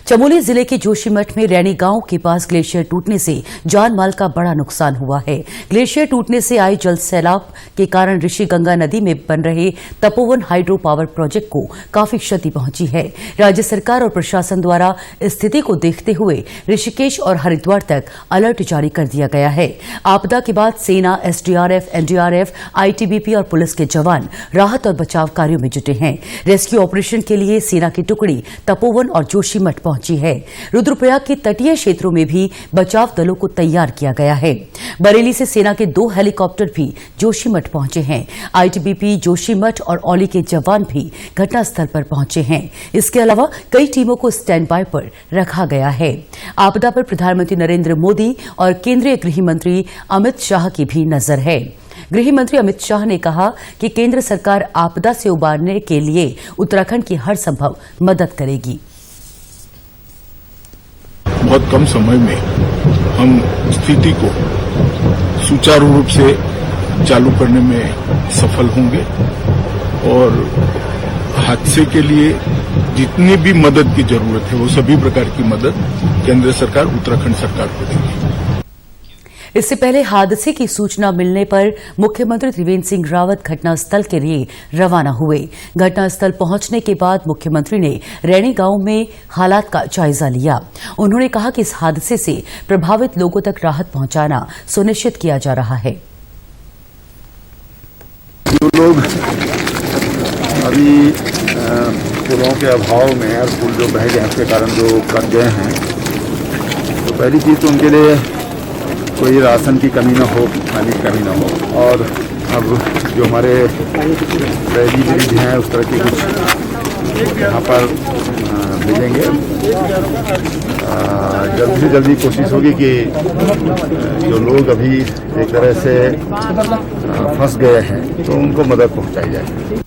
चमोली जिले के जोशीमठ में रैनी गांव के पास ग्लेशियर टूटने से जान माल का बड़ा नुकसान हुआ है। ग्लेशियर टूटने से आए जल सैलाब के कारण ऋषिगंगा नदी में बन रहे तपोवन हाइड्रो पावर प्रोजेक्ट को काफी क्षति पहुंची है। राज्य सरकार और प्रशासन द्वारा स्थिति को देखते हुए ऋषिकेश और हरिद्वार तक अलर्ट जारी कर दिया गया है। आपदा के बाद सेना, एसडीआरएफ, एनडीआरएफ, आईटीबीपी और पुलिस के जवान राहत और बचाव कार्यों में जुटे हैं। रेस्क्यू ऑपरेशन के लिए सेना की टुकड़ी तपोवन और जोशीमठ पहुंची है। रुद्रप्रयाग के तटीय क्षेत्रों में भी बचाव दलों को तैयार किया गया है। बरेली से सेना के 2 हेलीकॉप्टर भी जोशीमठ पहुंचे हैं। आईटीबीपी, जोशीमठ और औली के जवान भी घटनास्थल पर पहुंचे हैं। इसके अलावा कई टीमों को स्टैंड बाय पर रखा गया है। आपदा पर प्रधानमंत्री नरेंद्र मोदी और केंद्रीय गृह मंत्री अमित शाह की भी नजर है। गृह मंत्री अमित शाह ने कहा कि केंद्र सरकार आपदा से उबारने के लिए उत्तराखंड की हर संभव मदद करेगी। बहुत कम समय में हम स्थिति को सुचारू रूप से चालू करने में सफल होंगे और हादसे के लिए जितनी भी मदद की जरूरत है वो सभी प्रकार की मदद केंद्र सरकार उत्तराखंड सरकार को देगी। इससे पहले हादसे की सूचना मिलने पर मुख्यमंत्री त्रिवेंद्र सिंह रावत घटनास्थल के लिए रवाना हुए। घटनास्थल पहुंचने के बाद मुख्यमंत्री ने रैनी गांव में हालात का जायजा लिया। उन्होंने कहा कि इस हादसे से प्रभावित लोगों तक राहत पहुंचाना सुनिश्चित किया जा रहा है। जो लोग अभी पुलों के अभाव में और पुल जो बह गए उसके कारण जो कट गए हैं, तो पहली चीज तो उनके लिए कोई राशन की कमी न हो, पानी की कमी न हो। और अब जो हमारे रैली ब्रिज हैं उस तरह की कुछ यहाँ पर मिलेंगे। जल्दी से जल्दी कोशिश होगी कि जो लोग अभी एक तरह से फंस गए हैं तो उनको मदद पहुँचाई जाए।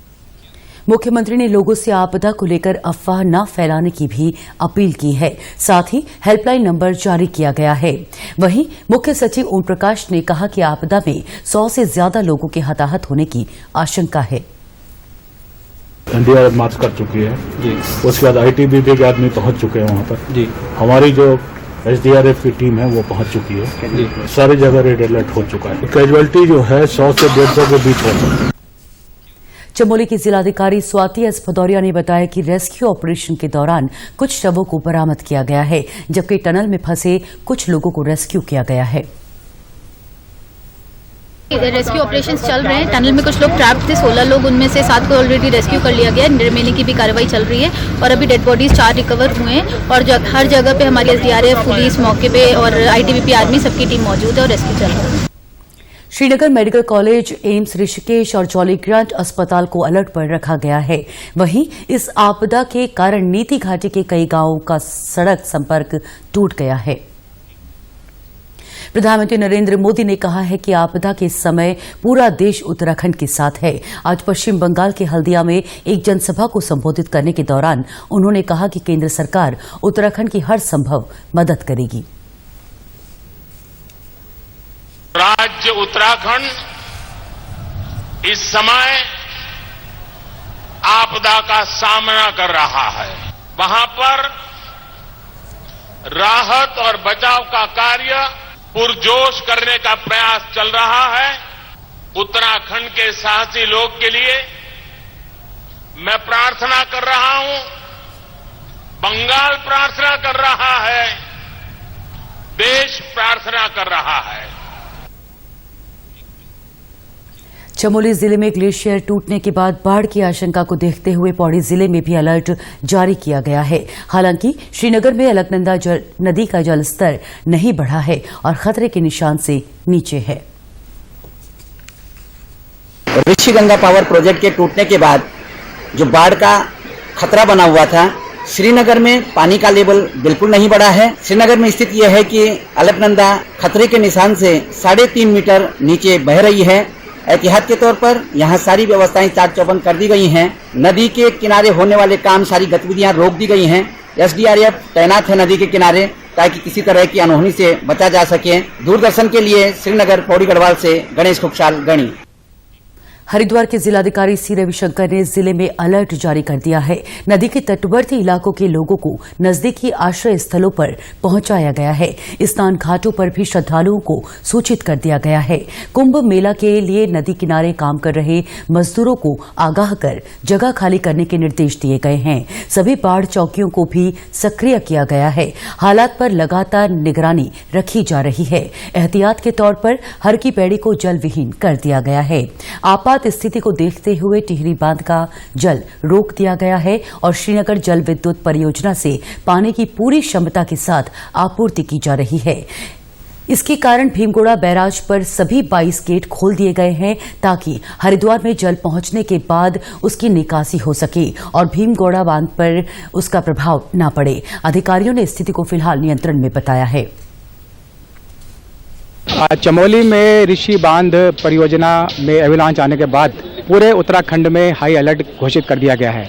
मुख्यमंत्री ने लोगों से आपदा को लेकर अफवाह न फैलाने की भी अपील की है। साथ ही हेल्पलाइन नंबर जारी किया गया है। वहीं मुख्य सचिव ओम प्रकाश ने कहा कि आपदा में 100 से ज्यादा लोगों के हताहत होने की आशंका है। एनडीआरएफ मार्च कर चुकी है जी। उसके बाद आईटीबीपी के आदमी पहुंच चुके हैं वहां पर जी। हमारी जो एसडीआरएफ की टीम है वो पहुंच चुकी है जी। सारी जगह रेड अलर्ट हो चुका है। कैजुअलिटी जो है 100 से 150 के बीच है। चमोली की जिलाधिकारी स्वाति एस भदौरिया ने बताया कि रेस्क्यू ऑपरेशन के दौरान कुछ शवों को बरामद किया गया है, जबकि टनल में फंसे कुछ लोगों को रेस्क्यू किया गया है। रेस्क्यू ऑपरेशंस चल रहे हैं। टनल में कुछ लोग ट्रैप्ड थे, 16 लोग, उनमें से 7 को ऑलरेडी रेस्क्यू कर लिया गया है। रिमेनिंग की भी कार्रवाई चल रही है और अभी डेड बॉडीज 4 रिकवर हुए हैं और हर जगह पे हमारी एसडीआरएफ, पुलिस मौके पे और आईटीबीपी आर्मी सबकी टीम मौजूद है और रेस्क्यू चल रहा है। Srinagar medical college, AIIMS Rishikesh और जॉली ग्रांट अस्पताल को अलर्ट पर रखा गया है। वहीं इस आपदा के कारण नीति घाटी के कई गांवों का सड़क संपर्क टूट गया है। प्रधानमंत्री नरेंद्र मोदी ने कहा है कि आपदा के समय पूरा देश उत्तराखंड के साथ है। आज पश्चिम बंगाल के हल्दिया में एक जनसभा को संबोधित करने के दौरान उन्होंने कहा कि केंद्र सरकार उत्तराखंड की हर संभव मदद करेगी। राज्य उत्तराखंड इस समय आपदा का सामना कर रहा है। वहां पर राहत और बचाव का कार्य पुरजोश करने का प्रयास चल रहा है। उत्तराखंड के साहसी लोग के लिए मैं प्रार्थना कर रहा हूं, बंगाल प्रार्थना कर रहा है, देश प्रार्थना कर रहा है। चमोली जिले में ग्लेशियर टूटने के बाद बाढ़ की आशंका को देखते हुए पौड़ी जिले में भी अलर्ट जारी किया गया है। हालांकि श्रीनगर में अलकनंदा नदी का जलस्तर नहीं बढ़ा है और खतरे के निशान से नीचे है। ऋषिगंगा पावर प्रोजेक्ट के टूटने के बाद जो बाढ़ का खतरा बना हुआ था, श्रीनगर में पानी का लेवल बिल्कुल नहीं बढ़ा है। श्रीनगर में स्थित यह है कि अलकनंदा खतरे के निशान से 3.5 मीटर नीचे बह रही है। एहतियात के तौर पर यहाँ सारी व्यवस्थाएं चाक चौबंद कर दी गई हैं। नदी के किनारे होने वाले काम, सारी गतिविधियां रोक दी गई हैं। एसडीआरएफ तैनात है नदी के किनारे ताकि किसी तरह की अनहोनी से बचा जा सके। दूरदर्शन के लिए श्रीनगर पौड़ी गढ़वाल से गणेश खुबसाल गणी। हरिद्वार के जिलाधिकारी सी रविशंकर ने जिले में अलर्ट जारी कर दिया है। नदी के तटवर्ती इलाकों के लोगों को नजदीकी आश्रय स्थलों पर पहुंचाया गया है। स्नान घाटों पर भी श्रद्धालुओं को सूचित कर दिया गया है। कुंभ मेला के लिए नदी किनारे काम कर रहे मजदूरों को आगाह कर जगह खाली करने के निर्देश दिए गए हैं। सभी बाढ़ चौकियों को भी सक्रिय किया गया है। हालात पर लगातार निगरानी रखी जा रही है। एहतियात के तौर पर हर की पैड़ी को जल विहीन कर दिया गया है। आपात स्थिति को देखते हुए टिहरी बांध का जल रोक दिया गया है और श्रीनगर जल विद्युत परियोजना से पानी की पूरी क्षमता के साथ आपूर्ति की जा रही है। इसके कारण भीमगोड़ा बैराज पर सभी 22 गेट खोल दिए गए हैं ताकि हरिद्वार में जल पहुंचने के बाद उसकी निकासी हो सके और भीमगोड़ा बांध पर उसका प्रभाव न पड़े। अधिकारियों ने स्थिति को फिलहाल नियंत्रण में बताया है। चमोली में ऋषि बांध परियोजना में एविलांच आने के बाद पूरे उत्तराखंड में हाई अलर्ट घोषित कर दिया गया है।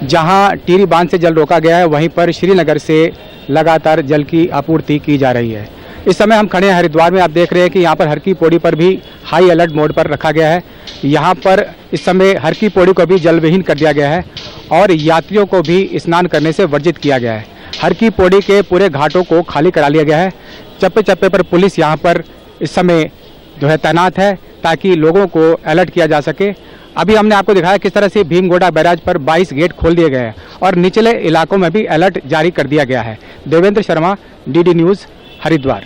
जहां टिहरी बांध से जल रोका गया है, वहीं पर श्रीनगर से लगातार जल की आपूर्ति की जा रही है। इस समय हम खड़े हैं हरिद्वार में। आप देख रहे हैं कि यहाँ पर हर की पौड़ी पर भी हाई अलर्ट मोड पर रखा गया है। यहाँ पर इस समय हर की पौड़ी को भी जल विहीन कर दिया गया है और यात्रियों को भी स्नान करने से वर्जित किया गया है। हर की पौड़ी के पूरे घाटों को खाली करा लिया गया है। चप्पे चप्पे पर पुलिस यहाँ पर इस समय जो है तैनात है ताकि लोगों को अलर्ट किया जा सके। अभी हमने आपको दिखाया किस तरह से भीमगोड़ा बैराज पर 22 गेट खोल दिए गए हैं और निचले इलाकों में भी अलर्ट जारी कर दिया गया है। Devendra Sharma, DD news, Haridwar.